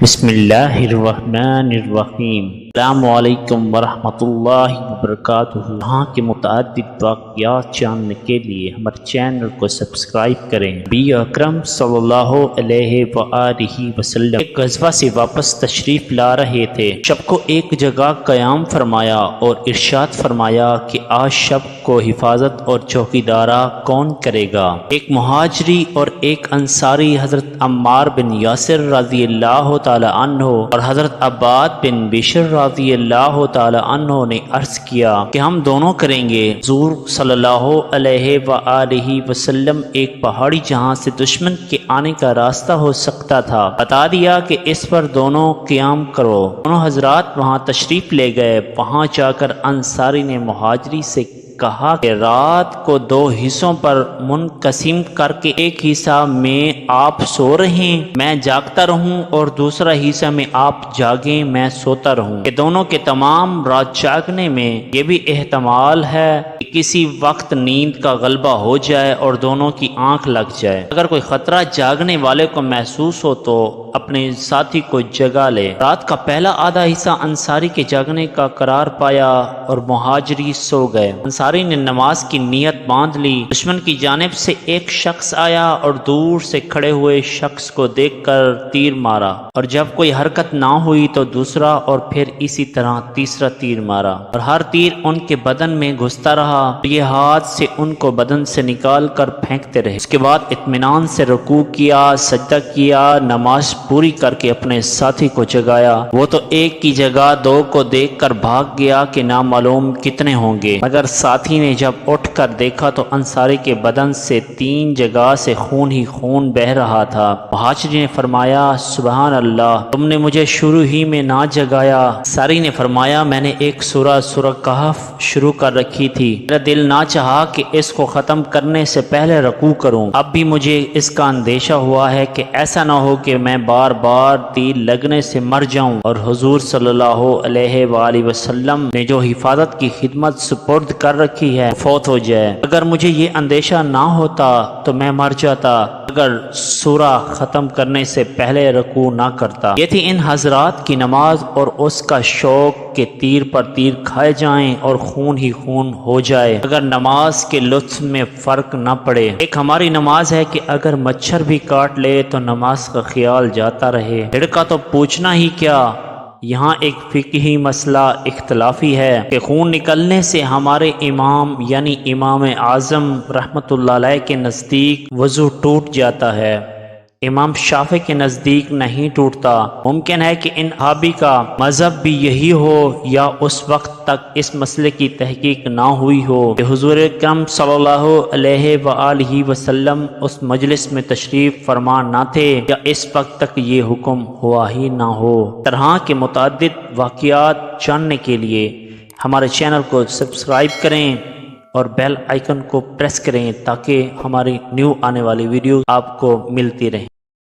بسم اللہ الرحمن الرحیم۔ السلام علیکم ورحمۃ اللہ وبرکاتہ۔ یہاں کے متعدد واقعات جاننے کے لیے ہمارے چینل کو سبسکرائب کریں۔ نبی اکرم صلی اللہ علیہ وآلہ وسلم ایک غزوہ سے واپس تشریف لا رہے تھے۔ شب کو ایک جگہ قیام فرمایا اور ارشاد فرمایا کہ آج شب کو حفاظت اور چوکیدارہ کون کرے گا؟ ایک مہاجری اور ایک انصاری حضرت عمار بن یاسر رضی اللہ تعالی عنہ اور حضرت عباد بن بشر رضی اللہ تعالی عنہ نے عرض کیا کہ ہم دونوں کریں گے۔ حضور صلی اللہ علیہ وآلہ وسلم ایک پہاڑی جہاں سے دشمن کے آنے کا راستہ ہو سکتا تھا بتا دیا کہ اس پر دونوں قیام کرو۔ دونوں حضرات وہاں تشریف لے گئے۔ وہاں جا کر انصاری نے مہاجری سے کہا کہ رات کو دو حصوں پر منقسم کر کے ایک حصہ میں آپ سو رہے میں جاگتا رہوں اور دوسرا حصہ میں آپ جاگیں میں سوتا رہوں کہ دونوں کے تمام رات جاگنے میں یہ بھی احتمال ہے کہ کسی وقت نیند کا غلبہ ہو جائے اور دونوں کی آنکھ لگ جائے۔ اگر کوئی خطرہ جاگنے والے کو محسوس ہو تو اپنے ساتھی کو جگا لے۔ رات کا پہلا آدھا حصہ انصاری کے جاگنے کا قرار پایا اور مہاجری سو گئے۔ انصاری نے نماز کی نیت باندھ لی۔ دشمن کی جانب سے ایک شخص آیا اور دور سے کھڑے ہوئے شخص کو دیکھ کر تیر مارا اور جب کوئی حرکت نہ ہوئی تو دوسرا اور پھر اسی طرح تیسرا تیر مارا اور ہر تیر ان کے بدن میں گھستا رہا۔ یہ ہاتھ سے ان کو بدن سے نکال کر پھینکتے رہے۔ اس کے بعد اطمینان سے رکوع کیا، سجدہ کیا، نماز پوری کر کے اپنے ساتھی کو جگایا۔ وہ تو ایک کی جگہ دو کو دیکھ کر بھاگ گیا کہ نامعلوم کتنے ہوں گے، مگر ساتھی نے جب اٹھ کر دیکھا تو انصاری کے بدن سے 3 جگہ سے خون ہی خون بہہ رہا تھا۔ مہاجری نے فرمایا سبحان اللہ، تم نے مجھے شروع ہی میں نہ جگایا۔ انصاری نے فرمایا میں نے ایک سورہ کہف شروع کر رکھی تھی، میرا دل نہ چاہا کہ اس کو ختم کرنے سے پہلے رکوع کروں۔ اب بھی مجھے اس کا اندیشہ ہوا ہے کہ ایسا نہ ہو کہ میں بار بار تیر لگنے سے مر جاؤں اور حضور صلی اللہ علیہ وآلہ وسلم نے جو حفاظت کی خدمت سپرد کر رکھی ہے فوت ہو جائے۔ اگر مجھے یہ اندیشہ نہ ہوتا تو میں مر جاتا اگر سورہ ختم کرنے سے پہلے رکوع نہ کرتا۔ یہ تھی ان حضرات کی نماز اور اس کا شوق کہ تیر پر تیر کھائے جائیں اور خون ہی خون ہو جائے اگر نماز کے لطف میں فرق نہ پڑے۔ ایک ہماری نماز ہے کہ اگر مچھر بھی کاٹ لے تو نماز کا خیال جاتا رہے، بھیڑ کا تو پوچھنا ہی کیا۔ یہاں ایک فقہی مسئلہ اختلافی ہے کہ خون نکلنے سے ہمارے امام یعنی امام اعظم رحمۃ اللہ علیہ کے نزدیک وضو ٹوٹ جاتا ہے، امام شافعی کے نزدیک نہیں ٹوٹتا۔ ممکن ہے کہ ان صحابی کا مذہب بھی یہی ہو یا اس وقت تک اس مسئلے کی تحقیق نہ ہوئی ہو کہ حضور اکرم صلی اللہ علیہ وآلہ وسلم اس مجلس میں تشریف فرما نہ تھے یا اس وقت تک یہ حکم ہوا ہی نہ ہو۔ طرح کے متعدد واقعات جاننے کے لیے ہمارے چینل کو سبسکرائب کریں اور بیل آئیکن کو پریس کریں تاکہ ہماری نیو آنے والی ویڈیو آپ کو ملتی رہیں۔